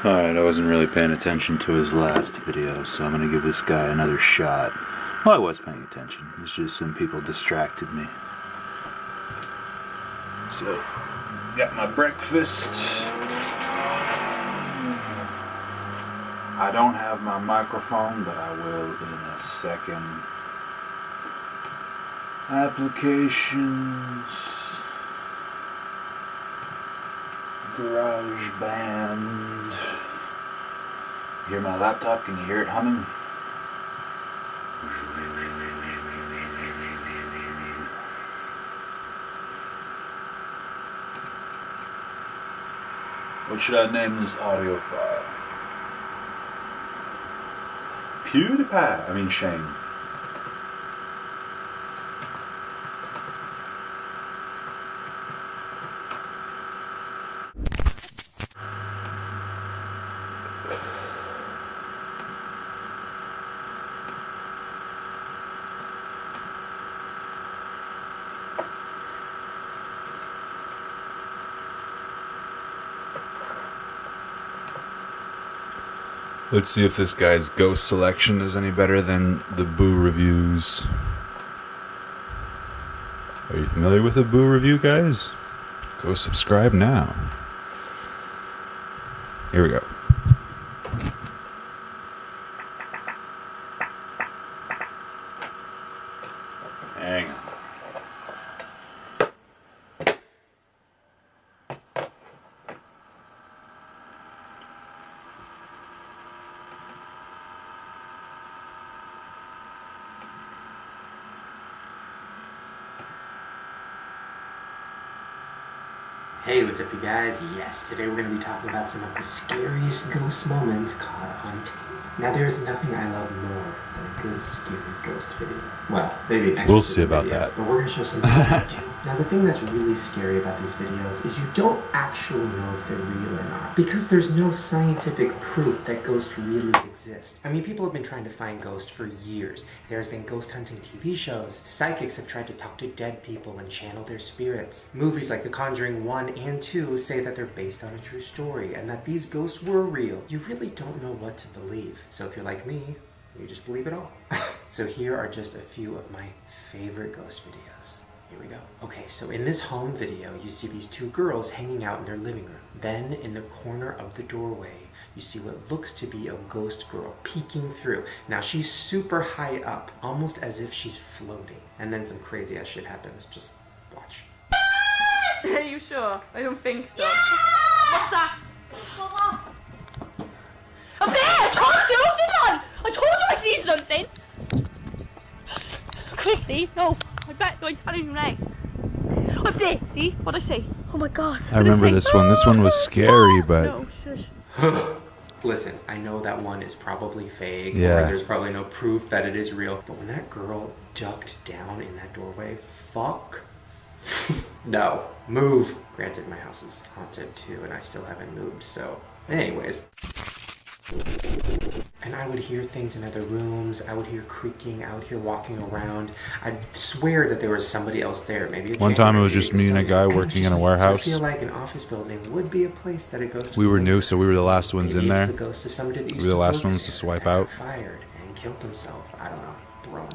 Alright, I wasn't really paying attention to his last video, so I'm gonna give this guy another shot. Well, I was paying attention. It's just some people distracted me. So, got my breakfast. I don't have my microphone, but I will in a second. Applications. GarageBand. You hear my laptop? Can you hear it humming? What should I name this audio file? PewDiePie. I mean Shane. Let's see if this guy's ghost selection is any better than the Boo reviews. Are you familiar with the Boo review, guys? Go subscribe now. Here we go. Hang on. Hey, what's up you guys? Yes, today we're going to be talking about some of the scariest ghost moments caught on tape. Now there's nothing I love more than a good scary ghost video. Well, maybe next we'll see about that. But we're going to show some video too. Now the thing that's really scary about these videos is you don't actually know if they're real or not. Because there's no scientific proof that ghosts really exist. I mean, people have been trying to find ghosts for years. There's been ghost hunting TV shows. Psychics have tried to talk to dead people and channel their spirits. Movies like The Conjuring 1 and 2 say that they're based on a true story and that these ghosts were real. You really don't know what to believe. So if you're like me, you just believe it all. So here are just a few of my favorite ghost videos. Here we go. Okay, so in this home video, you see these two girls hanging out in their living room. Then in the corner of the doorway, you see what looks to be a ghost girl peeking through. Now she's super high up, almost as if she's floating. And then some crazy ass shit happens. Just watch. Are you sure? I don't think so. Yeah! What's that? Up there! I told you! I told you I seen something! Quickly! No! I bet I'm telling you now. Up there! See? What'd I say? Oh my god. I remember this one. This one was scary, but... No, shush. Listen, I know that one is probably fake, Yeah. or there's probably no proof that it is real, but when that girl ducked down in that doorway, fuck. No. Move. Granted, my house is haunted too, and I still haven't moved, so... Anyways. And I would hear things in other rooms, I would hear creaking, I would hear walking around. I swear that there was somebody else there, maybe one time it was just me and a guy working in a warehouse. I feel like an office building would be a place that a ghost... We were new, so we were the last ones in there. The ghost of somebody that We were the last ones to swipe out. Fired and killed himself. I don't know.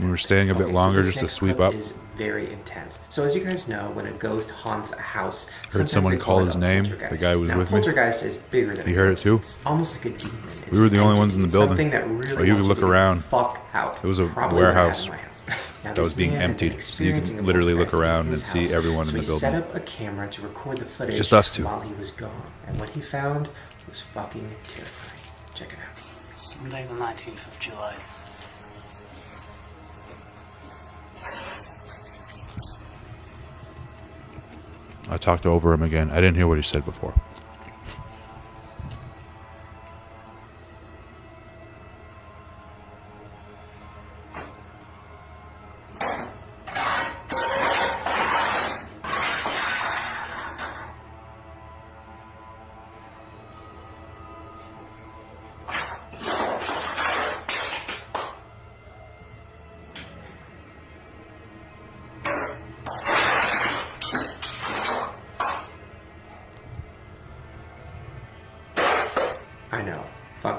We were staying a bit longer just to sweep up. Is very intense. So as you guys know, when a ghost haunts a house, heard someone call his name. The guy who was with me. Poltergeist is bigger than. He heard it too. It's almost like a demon. We were the only ones in the building. Something that really Oh, you could look around. Fuck out. It was a Probably warehouse what I had in my house. Now, that was being emptied, so you can literally look around and see everyone in the So he set building. up a camera to record the footage Just us two. while he was gone, and what he found was fucking terrifying. Check it out. Sunday the 19th of July. I talked over him again. I didn't hear what he said before.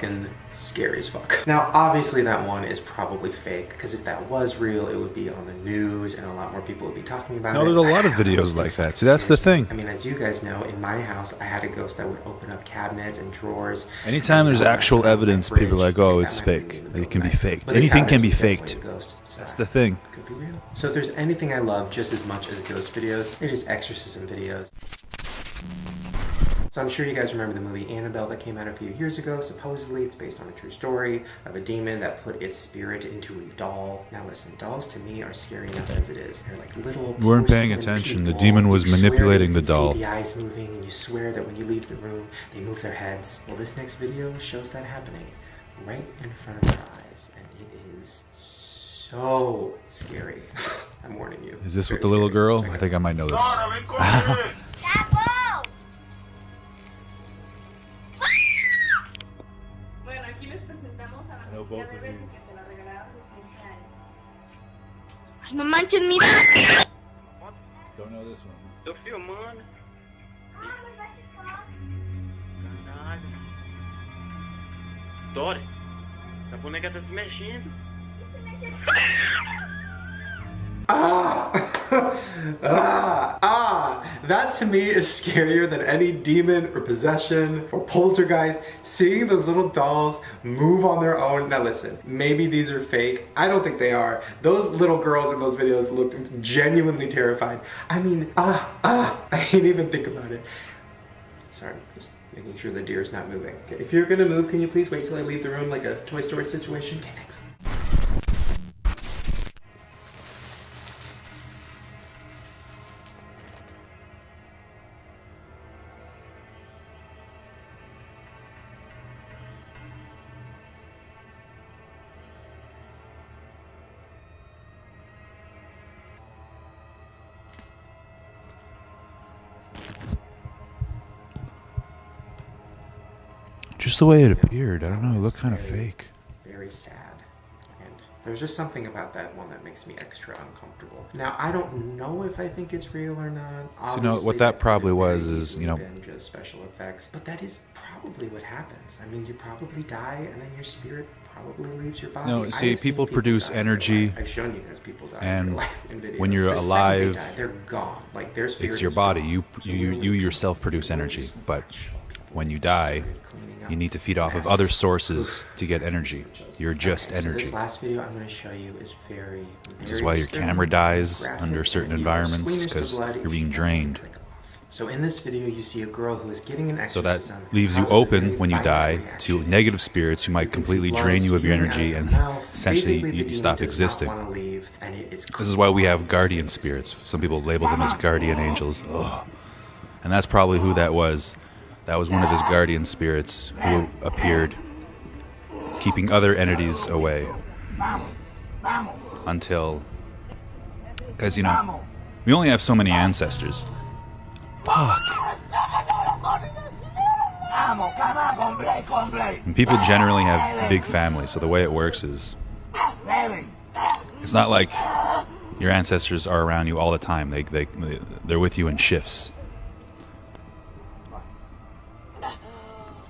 fucking scary as fuck. Now, obviously that one is probably fake, because if that was real, it would be on the news and a lot more people would be talking about it. No, there's a lot of videos like that. See, that's the thing. I mean, as you guys know, in my house, I had a ghost that would open up cabinets and drawers. Anytime there's actual evidence, people are like, oh, it's fake. It can be faked. Anything can be faked. That's the thing. Could be real. So if there's anything I love just as much as ghost videos, it is exorcism videos. So I'm sure you guys remember the movie Annabelle that came out a few years ago. Supposedly it's based on a true story of a demon that put its spirit into a doll. Now listen, dolls to me are scary enough as it is. They're like little You weren't paying porcelain attention. The people. demon was You swear manipulating you the can doll. See the eyes moving, and you swear that when you leave the room, they move their heads. Well, this next video shows that happening right in front of your eyes, and it is so scary. I'm warning you. Is this Very with the little scary. girl? I think I might know this. I know both of these. No manches, mira. Don't know this one. Tô filmando. Caralho. Dore. A boneca tá se mexendo. That to me is scarier than any demon or possession or poltergeist. Seeing those little dolls move on their own. Now listen, maybe these are fake. I don't think they are. Those little girls in those videos looked genuinely terrified. I mean, I can't even think about it. Sorry, just making sure the deer's not moving. Okay, if you're gonna move, can you please wait till I leave the room like a Toy Story situation? Okay, thanks. Just the way it appeared. I don't know. It looked kind of fake. Very sad. And there's just something about that one that makes me extra uncomfortable. Now, I don't know if I think it's real or not. So, no, what that probably was is, you know, just special effects. But that is probably what happens. I mean, you probably die and then your spirit probably leaves your body. No, see, people produce energy, I've shown you guys people die and in real life in videos. when you're The second alive, they die, they're gone. Like their spirit it's your is body. gone. You So literally, yourself produce energy, but when you die, cleaning up you need to feed off of mess. other sources to get energy. You're just Okay, so energy. this last video I'm going to show you is very This is why your camera dies under certain environments, because you're being drained. So in this video you see a girl who is getting an So exorcism. that leaves you open when you die to negative spirits who might completely drain you of your energy, and essentially you stop existing. This is why we have guardian spirits. Some people label them as guardian angels. Ugh. And that's probably who that was. That was one of his guardian spirits who appeared, keeping other entities away. Until, because, you know, we only have so many ancestors. Fuck. And people generally have big families, so the way it works is, it's not like your ancestors are around you all the time. They're with you in shifts.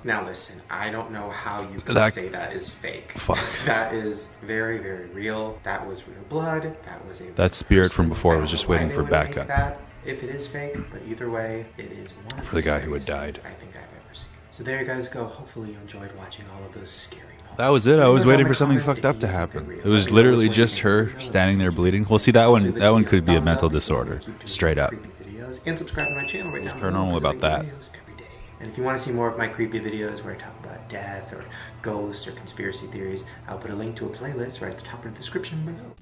Now listen, I don't know how you can say that is fake. Fuck. That is very, very real. That was real blood. That was a That spirit from person. before I was don't just know why waiting they for would make backup. that if it is fake, but either way, it is one of For the guy who had scariest died. things I think I've ever seen. So there you guys go. Hopefully you enjoyed watching all of those scary moments. That was it. I was waiting for something fucked up to happen. It was literally just her standing there bleeding. Well, see, that one could be a mental disorder, straight up. And subscribe to my channel right now. paranormal about that? And if you want to see more of my creepy videos where I talk about death or ghosts or conspiracy theories, I'll put a link to a playlist right at the top of the description below.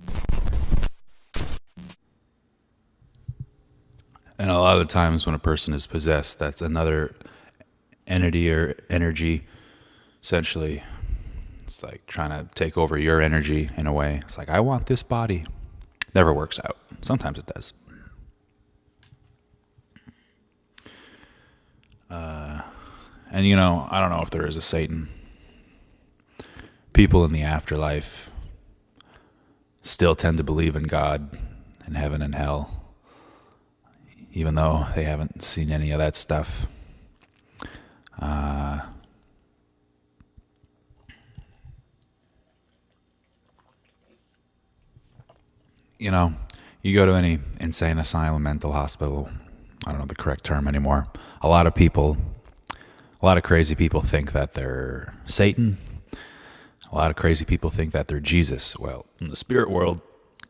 And a lot of the times when a person is possessed, that's another entity or energy. Essentially, it's like trying to take over your energy in a way. It's like, I want this body. Never works out. Sometimes it does. And you know, I don't know if there is a Satan. People in the afterlife still tend to believe in God and heaven and hell, even though they haven't seen any of that stuff. you know, you go to any insane asylum, mental hospital, I don't know the correct term anymore. A lot of crazy people think that they're Satan. A lot of crazy people think that they're Jesus. Well, in the spirit world,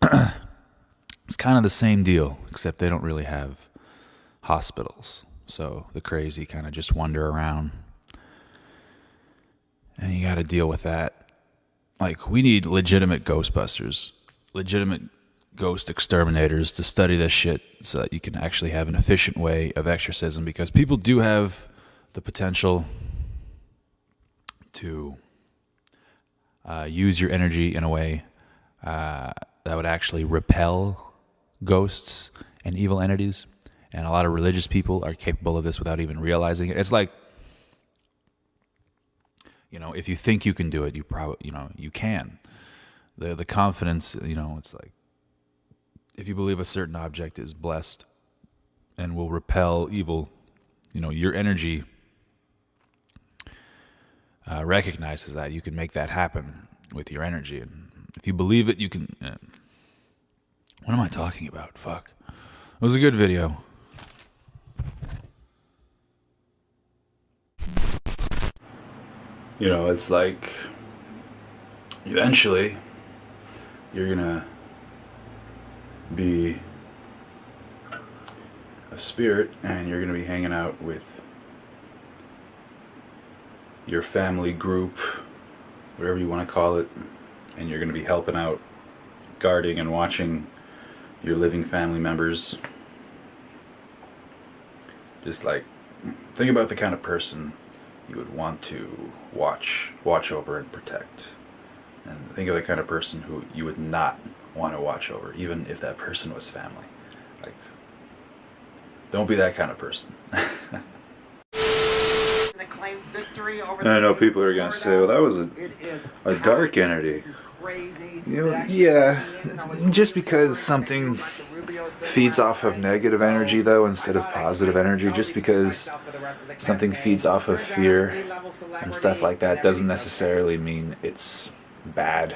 it's kind of the same deal, except they don't really have hospitals. So the crazy kind of just wander around. And you got to deal with that. Like, we need legitimate Ghostbusters, legitimate ghost exterminators to study this shit so that you can actually have an efficient way of exorcism, because people do have the potential to use your energy in a way that would actually repel ghosts and evil entities. And a lot of religious people are capable of this without even realizing it. It's like, you know, if you think you can do it, you probably, you know, you can. The confidence, you know, it's like, if you believe a certain object is blessed and will repel evil, you know, your energy recognizes that. You can make that happen with your energy. And if you believe it, you can... what am I talking about? Fuck. It was a good video. You know, it's like, eventually, you're gonna be a spirit and you're gonna be hanging out with your family group, whatever you want to call it, and you're gonna be helping out, guarding and watching your living family members. Just like, think about the kind of person you would want to watch over and protect. And think of the kind of person who you would not want to watch over, even if that person was family. Like, don't be that kind of person. I know people are going to say, well, that was a dark entity. You know, yeah, just because something feeds off of negative energy, though, instead of positive energy, just because something feeds off of fear and stuff like that, doesn't necessarily mean it's bad.